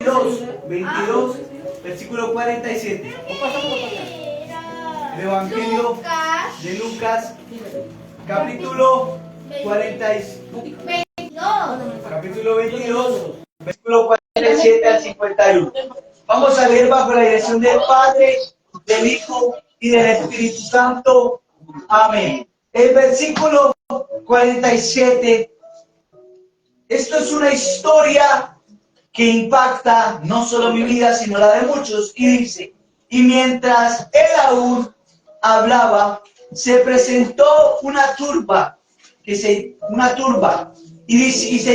22, versículo 47. El Evangelio de Lucas, capítulo 22, versículo 47 al 51. Vamos a leer bajo la dirección del Padre, del Hijo y del Espíritu Santo. Amén. El versículo 47. Esto es una historia que impacta no solo mi vida, sino la de muchos. Y dice: y mientras él aún hablaba, se presentó una turba, y se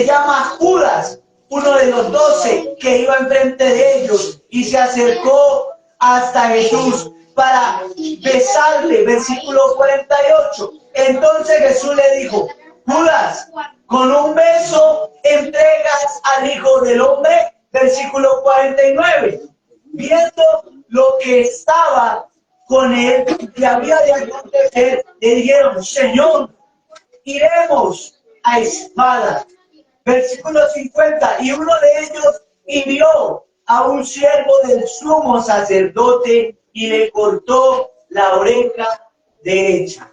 llama Judas, uno de los 12, que iba enfrente de ellos, y se acercó hasta Jesús para besarle. Versículo 48. Entonces Jesús le dijo: Judas, ¿con un beso entregas al Hijo del Hombre? Versículo 49. Viendo lo que estaba con él, que había de acontecer, le dijeron: Señor, iremos a espada. Versículo 50. Y uno de ellos hirió a un siervo del sumo sacerdote y le cortó la oreja derecha.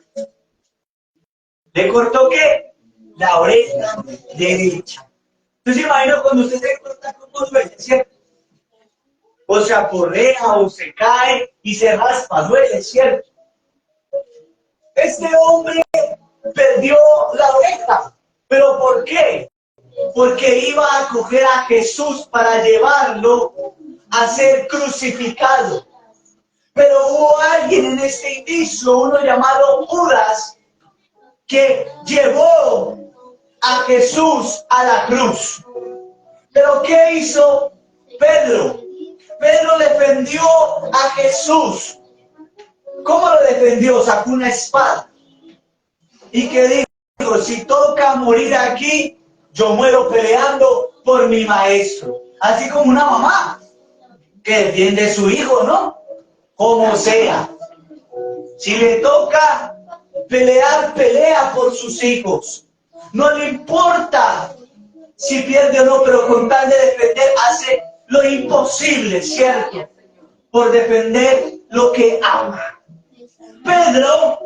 ¿Le cortó qué? La oreja derecha. Entonces imagino cuando usted se corta como duele, ¿cierto? O se aporrea o se cae y se raspa, duele, ¿cierto? Este hombre perdió la oreja. ¿Pero por qué? Porque iba a coger a Jesús para llevarlo a ser crucificado. Pero hubo alguien en este inicio, uno llamado Judas, que llevó a Jesús a la cruz. Pero ¿qué hizo Pedro? Pedro defendió a Jesús. ¿Cómo lo defendió? Sacó una espada. ¿Y qué dijo? Si toca morir aquí, yo muero peleando por mi maestro. Así como una mamá que defiende a su hijo, ¿no? Como sea. Si le toca pelear, pelea por sus hijos. No le importa si pierde o no, pero con tal de defender, hace lo imposible, ¿cierto? Por defender lo que ama. Pedro,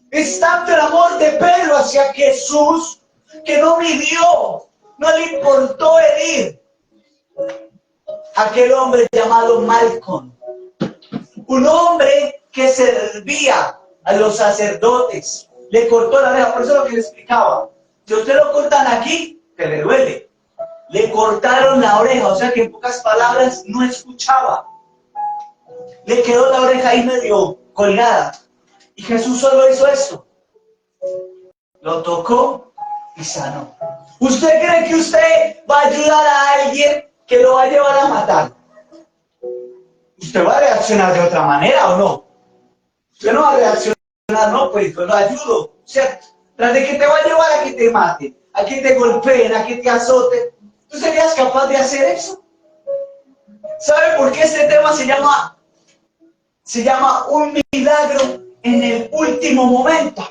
es tanto el amor de Pedro hacia Jesús que no midió, no le importó herir a aquel hombre llamado Malcolm. Un hombre que servía a los sacerdotes. Le cortó la oreja, por eso es lo que le explicaba. Si usted lo cortan aquí, que le duele. Le cortaron la oreja, o sea que en pocas palabras no escuchaba. Le quedó la oreja ahí medio colgada. Y Jesús solo hizo esto. Lo tocó y sanó. ¿Usted cree que usted va a ayudar a alguien que lo va a llevar a matar? ¿Usted va a reaccionar de otra manera o no? Usted no va a reaccionar, no, pues yo lo ayudo, ¿cierto? Tras de que te va a llevar a que te maten, a que te golpeen, a que te azoten. ¿Tú serías capaz de hacer eso? ¿Sabe por qué este tema se llama un milagro en el último momento?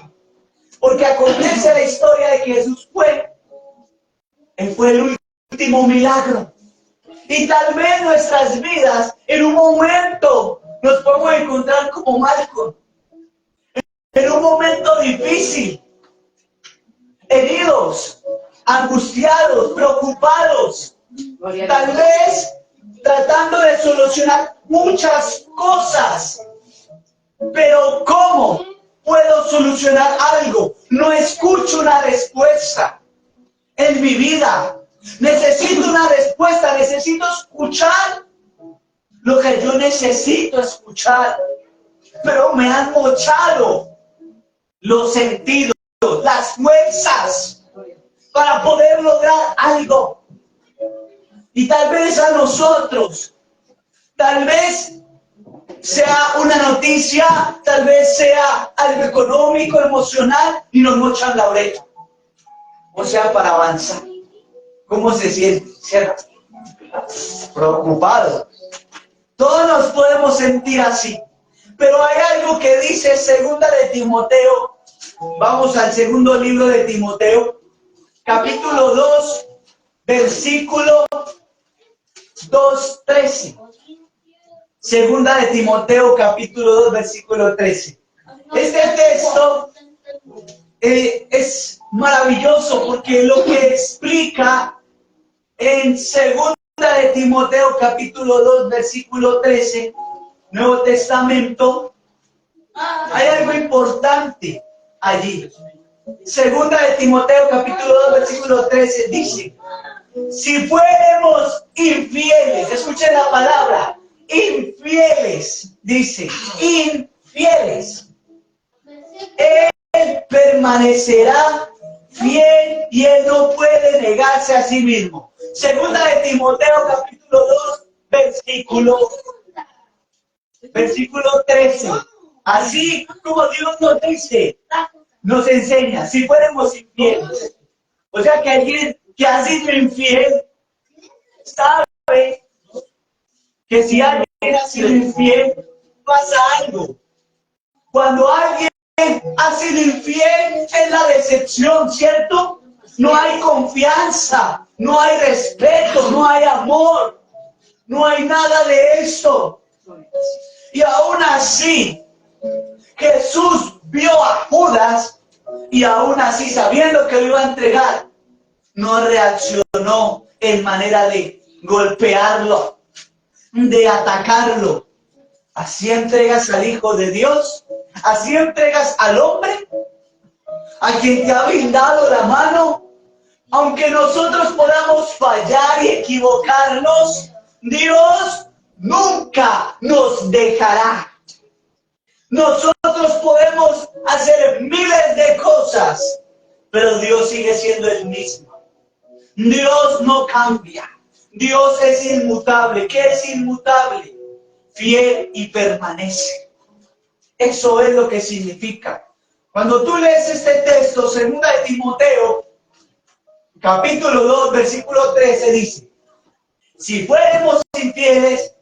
Porque acontece la historia de que Jesús Él fue el último milagro. Y tal vez nuestras vidas, en un momento, nos podemos encontrar como Malcolm. En un momento difícil, heridos, angustiados, preocupados, tal vez tratando de solucionar muchas cosas. Pero ¿cómo puedo solucionar algo? No escucho una respuesta en mi vida. Necesito una respuesta, necesito escuchar lo que yo necesito escuchar. Pero me han mochado los sentidos, las fuerzas para poder lograr algo. Y tal vez a nosotros, tal vez sea una noticia, tal vez sea algo económico, emocional, y nos mochan la oreja. O sea, para avanzar. ¿Cómo se siente? ¿Cierto? Preocupado. Todos nos podemos sentir así. Pero hay algo que dice segunda de Timoteo. Vamos al segundo libro de Timoteo, capítulo 2, versículo 2:13. Segunda de Timoteo, capítulo 2, versículo 13. Este texto es maravilloso porque lo que explica en Segunda de Timoteo, capítulo 2, versículo 13, Nuevo Testamento, hay algo importante allí. Segunda de Timoteo, capítulo 2, versículo 13, dice: si fuéramos infieles, escuchen la palabra, infieles, dice, infieles, Él permanecerá fiel y Él no puede negarse a sí mismo. Segunda de Timoteo, capítulo 2, versículo 13. Así como Dios nos dice, nos enseña, si fuéramos infieles. O sea que alguien que ha sido infiel sabe que si alguien ha sido infiel, pasa algo. Cuando alguien ha sido infiel, es la decepción, ¿cierto? No hay confianza, no hay respeto, no hay amor, no hay nada de esto. Y aún así, Jesús vio a Judas y aún así, sabiendo que lo iba a entregar, no reaccionó en manera de golpearlo, de atacarlo. ¿Así entregas al Hijo de Dios? ¿Así entregas al hombre? ¿A quien te ha brindado la mano? Aunque nosotros podamos fallar y equivocarnos, Dios nunca nos dejará. Nosotros podemos hacer miles de cosas, pero Dios sigue siendo el mismo. Dios no cambia. Dios es inmutable. ¿Qué es inmutable? Fiel y permanece. Eso es lo que significa. Cuando tú lees este texto, segunda de Timoteo, capítulo 2, versículo 13, dice: si fuéramos infieles,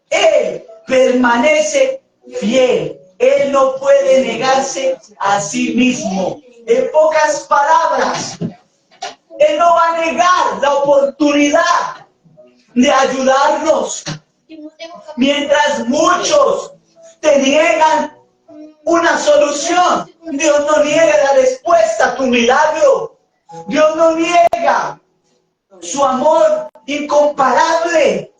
Él permanece fiel. Él no puede negarse a sí mismo. En pocas palabras, Él no va a negar la oportunidad de ayudarnos. Mientras muchos te niegan una solución, Dios no niega la respuesta a tu milagro. Dios no niega su amor incomparable.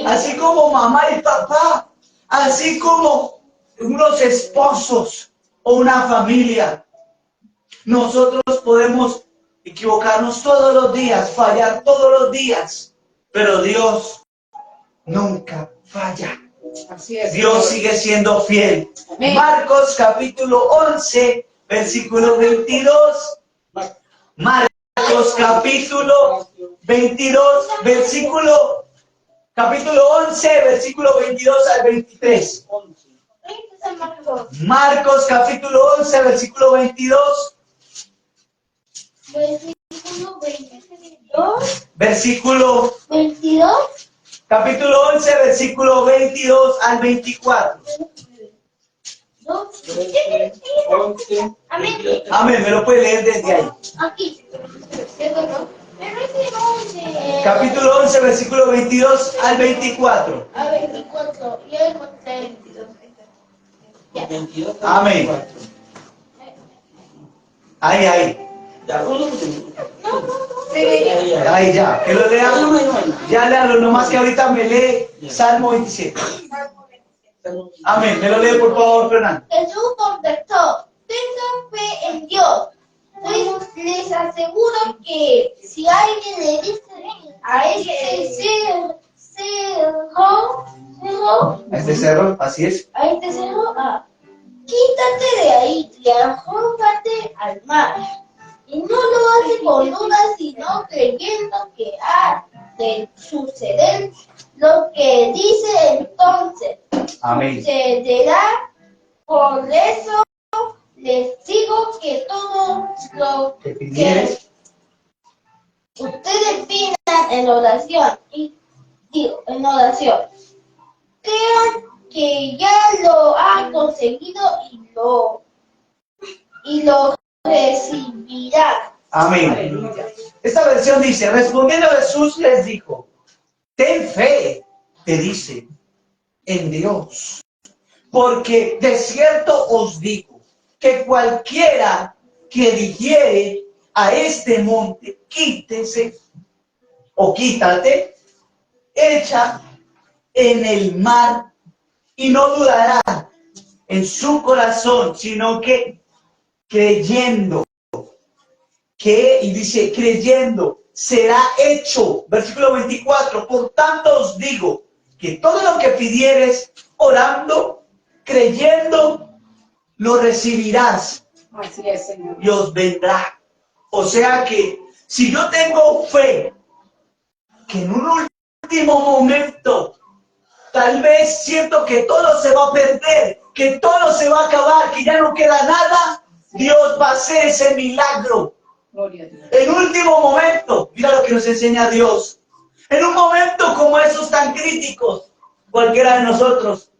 Así como mamá y papá, así como unos esposos o una familia. Nosotros podemos equivocarnos todos los días, fallar todos los días, pero Dios nunca falla. Así es, Dios sigue siendo fiel. Amén. Marcos capítulo 11, versículo 22. Marcos capítulo 22, capítulo 11, versículo 22 al 23. Marcos capítulo 11, versículo 22. Versículo 22. Capítulo 11, versículo 22 al 24. Amén. Amén, me lo puede leer desde ahí. Aquí. Capítulo 11, versículo 22 al 24. A 24. Y el 22. Amén. Ahí. Ahí ya, que lo lea. Ya léalo, nomás que ahorita me lee Salmo 27. Amén, me lo lee por favor, Fernando. Jesús contestó: tengan fe en Dios. Les aseguro que si alguien le dice a este cerro, así es. a este cerro, quítate de ahí y arrójate al mar. Y no lo hace con dudas, sino creyendo que ha de suceder lo que dice, entonces Amén. sucederá. Por eso les digo que todo lo que ustedes pidan en oración, crean que ya lo han conseguido y lo recibirán. Amén. Esta versión dice: respondiendo Jesús les dijo: ten fe, te dice, en Dios. Porque de cierto os digo que cualquiera que dijere a este monte, quítese o quítate, echa en el mar y no dudará en su corazón, sino que creyendo, y dice, creyendo, será hecho. Versículo 24, por tanto os digo, que todo lo que pidieres orando, creyendo, lo recibirás. Así es, Señor. Y os vendrá. O sea que, si yo tengo fe, que en un último momento, tal vez siento que todo se va a perder, que todo se va a acabar, que ya no queda nada, Dios va a hacer ese milagro. Gloria a Dios. En último momento, mira lo que nos enseña Dios. En un momento como esos tan críticos, cualquiera de nosotros,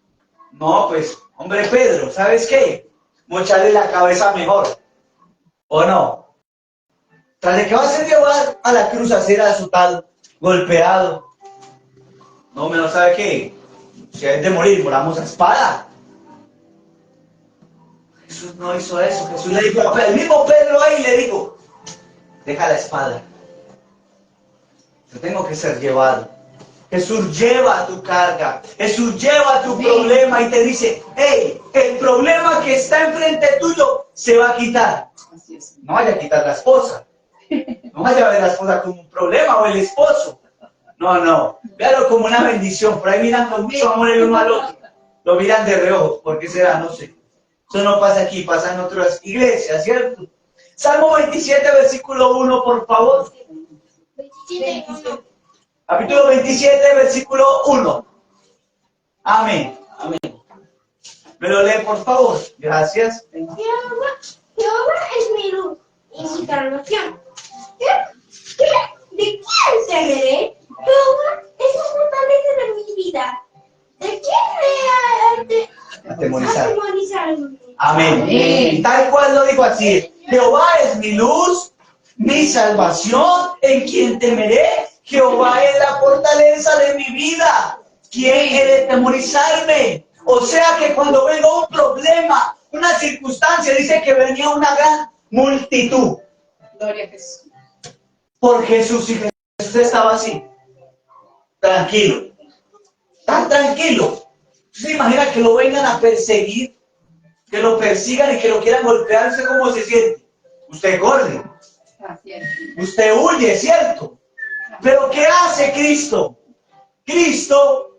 no, pues, hombre Pedro, ¿sabes qué? Mocharle la cabeza mejor, ¿o no? Tras de que va a ser llevar a la cruz a ser azotado, golpeado. No, menos sabe qué. Si hay de morir, moramos a espada. Jesús no hizo eso. Jesús le dijo, el mismo Pedro ahí le dijo, deja la espada. Yo tengo que ser llevado. Jesús lleva tu carga. Jesús lleva tu problema y te dice, hey, el problema que está enfrente tuyo se va a quitar. Así es. No vaya a quitar la esposa. No vaya a ver la esposa como un problema o el esposo. No. Véalo como una bendición. Por ahí miran con mucho amor el uno al otro. Lo miran de reojo. ¿Por qué será? No sé. Eso no pasa aquí, pasa en otras iglesias, ¿cierto? Salmo 27, versículo 1, por favor. 27:1. Capítulo 27, versículo 1. Amén. Amén. ¿Me lo lee, por favor? Gracias. Jehová es mi luz y mi salvación. ¿De quién temeré? Jehová es la fortaleza de mi vida. ¿De quién me ha Atemorizar. atemorizarme? Amén. Y tal cual lo dijo así. Jehová es mi luz, mi salvación, en quien temeré. Jehová es la fortaleza de mi vida. ¿Quién he de temorizarme? O sea que cuando venga un problema, una circunstancia, dice que venía una gran multitud. Gloria a Jesús. Por Jesús, y Jesús estaba así, tranquilo, tan tranquilo. ¿Se imagina que lo vengan a perseguir, que lo persigan y que lo quieran golpear? ¿Usted cómo se siente? Usted corre, Así es. usted huye, ¿cierto? Pero ¿qué hace Cristo? Cristo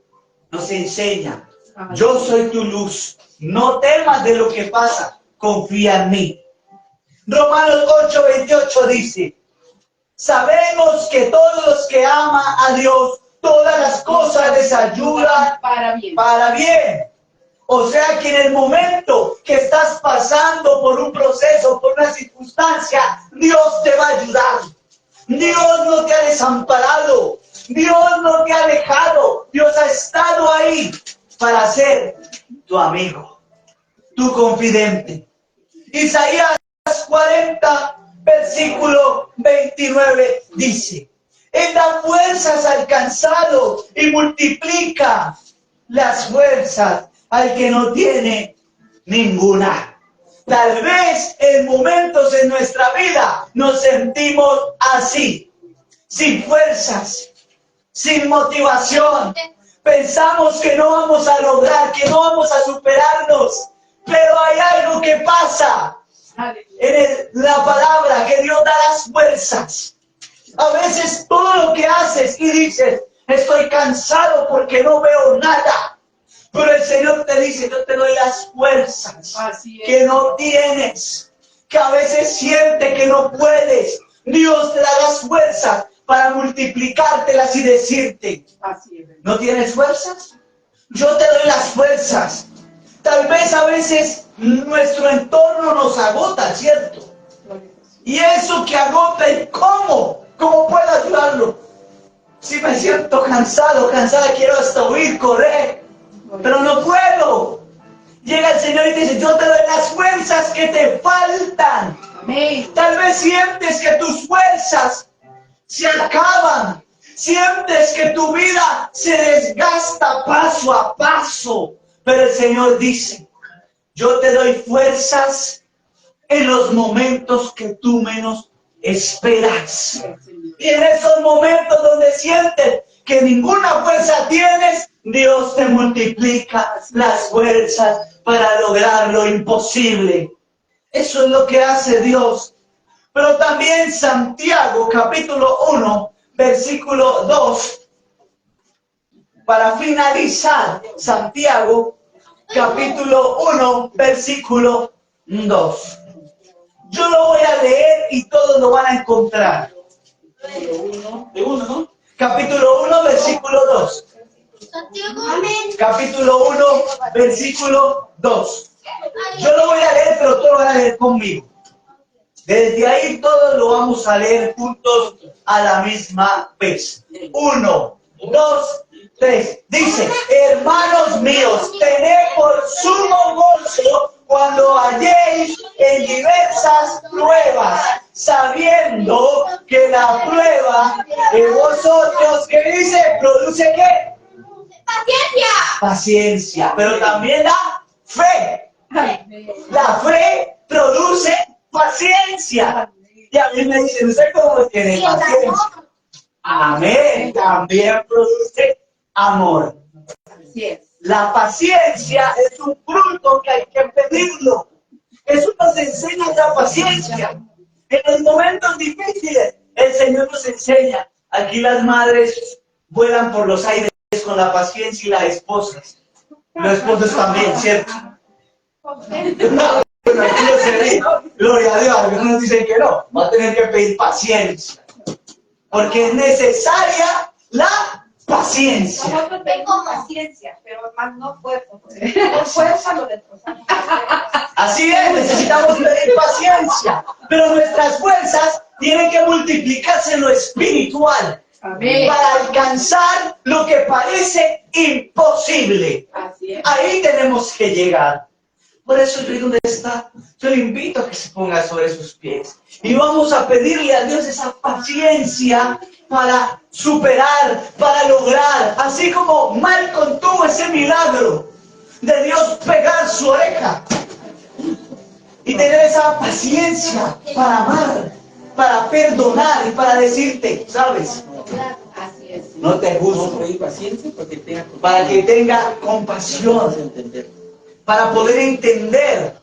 nos enseña, yo soy tu luz, no temas de lo que pasa, confía en mí. Romanos 8:28 dice, sabemos que todos los que aman a Dios, todas las cosas les ayudan para bien. para bien. O sea que en el momento que estás pasando por un proceso, por una circunstancia, Dios te va a ayudar. Dios no te ha desamparado. Dios no te ha dejado. Dios ha estado ahí para ser tu amigo, tu confidente. Isaías 40, versículo 29 dice, Él da fuerzas al cansado y multiplica las fuerzas al que no tiene ninguna. Tal vez en momentos en nuestra vida nos sentimos así, sin fuerzas, sin motivación. Pensamos que no vamos a lograr, que no vamos a superarnos, pero hay algo que pasa en la palabra, que Dios da las fuerzas. A veces todo lo que haces y dices, estoy cansado porque no veo nada. Pero el Señor te dice, yo te doy las fuerzas que no tienes, que a veces sientes que no puedes. Dios te da las fuerzas para multiplicártelas y decirte, ¿no tienes fuerzas? Yo te doy las fuerzas. Tal vez a veces nuestro entorno nos agota, ¿cierto? Y eso que agota, ¿y cómo? ¿Cómo puedo ayudarlo? Si me siento cansado, cansada, quiero hasta huir, correr, pero no puedo. Llega el Señor y te dice, yo te doy las fuerzas que te faltan. Amén. Tal vez sientes que tus fuerzas se acaban. Sientes que tu vida se desgasta paso a paso. Pero el Señor dice, yo te doy fuerzas en los momentos que tú menos esperas. Y en esos momentos donde sientes que ninguna fuerza tienes, Dios te multiplica las fuerzas para lograr lo imposible. Eso es lo que hace Dios. Pero también Santiago, capítulo 1, versículo 2, para finalizar, Santiago, capítulo 1, versículo 2. Yo lo voy a leer y todos lo van a encontrar. ¿no? Capítulo 1, versículo 2. Santiago. Capítulo 1, versículo 2. Yo lo voy a leer, pero todos lo van a leer conmigo. Desde ahí todos lo vamos a leer juntos a la misma vez. 1, 2, 3. Dice, hermanos míos, tened por sumo gozo cuando halléis en diversas pruebas, sabiendo que la prueba de vosotros, ¿qué dice? ¿Produce qué? Paciencia. Paciencia, pero también la fe. La fe produce paciencia. Y a mí me dicen, ¿usted cómo tiene paciencia? Amén. También produce amor. Así es. La paciencia es un fruto que hay que pedirlo. Eso nos enseña la paciencia. En los momentos difíciles, el Señor nos enseña. Aquí las madres vuelan por los aires con la paciencia y las esposas. Los esposos también, ¿cierto? Bueno, aquí no se ríe. Gloria a Dios, algunos dicen que no. Va a tener que pedir paciencia. Porque es necesaria la paciencia. Nosotros tengo paciencia, pero más no fuerza. Por fuerza lo destrozamos. Así es, necesitamos pedir paciencia. Pero nuestras fuerzas tienen que multiplicarse en lo espiritual. Amén. Para alcanzar lo que parece imposible. Así es. Ahí tenemos que llegar. Por eso yo donde está, yo le invito a que se ponga sobre sus pies. Y vamos a pedirle a Dios esa paciencia para superar, para lograr. Así como Malcolm tuvo ese milagro de Dios pegar su oreja. Y tener esa paciencia para amar, para perdonar y para decirte, ¿sabes? Así es. No te juzgo. Para que tenga compasión. Para poder entender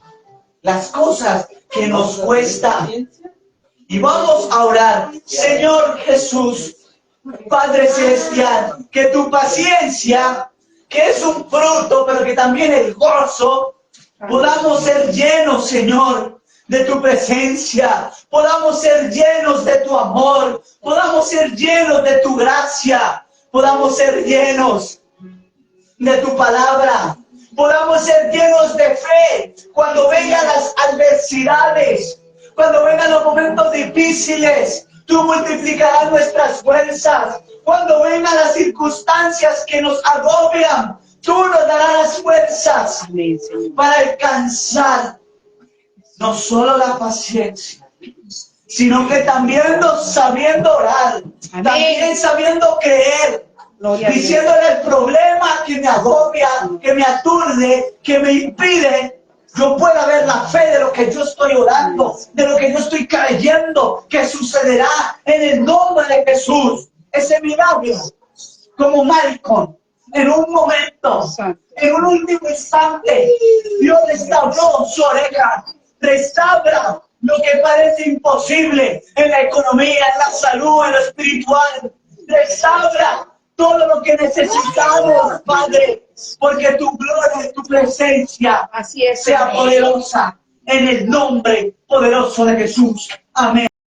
las cosas que nos cuesta. Y vamos a orar. Señor Jesús, Padre Celestial, que tu paciencia, que es un fruto, pero que también el gozo, podamos ser llenos, Señor, de tu presencia, podamos ser llenos de tu amor, podamos ser llenos de tu gracia, podamos ser llenos de tu palabra, podamos ser llenos de fe cuando vengan las adversidades, cuando vengan los momentos difíciles. Tú multiplicarás nuestras fuerzas. Cuando vengan las circunstancias que nos agobian, tú nos darás las fuerzas para alcanzar no solo la paciencia, sino que también sabiendo orar, también sabiendo creer, diciéndole el problema que me agobia, que me aturde, que me impide, yo pueda ver la fe de lo que yo estoy orando, de lo que yo estoy creyendo que sucederá en el nombre de Jesús. Ese milagro, como Malcolm, en un momento, en un último instante, Dios restauró su oreja, restaura lo que parece imposible en la economía, en la salud, en lo espiritual, restaura todo lo que necesitamos, Padre, porque tu gloria y tu presencia Así es, sea poderosa en el nombre poderoso de Jesús. Amén.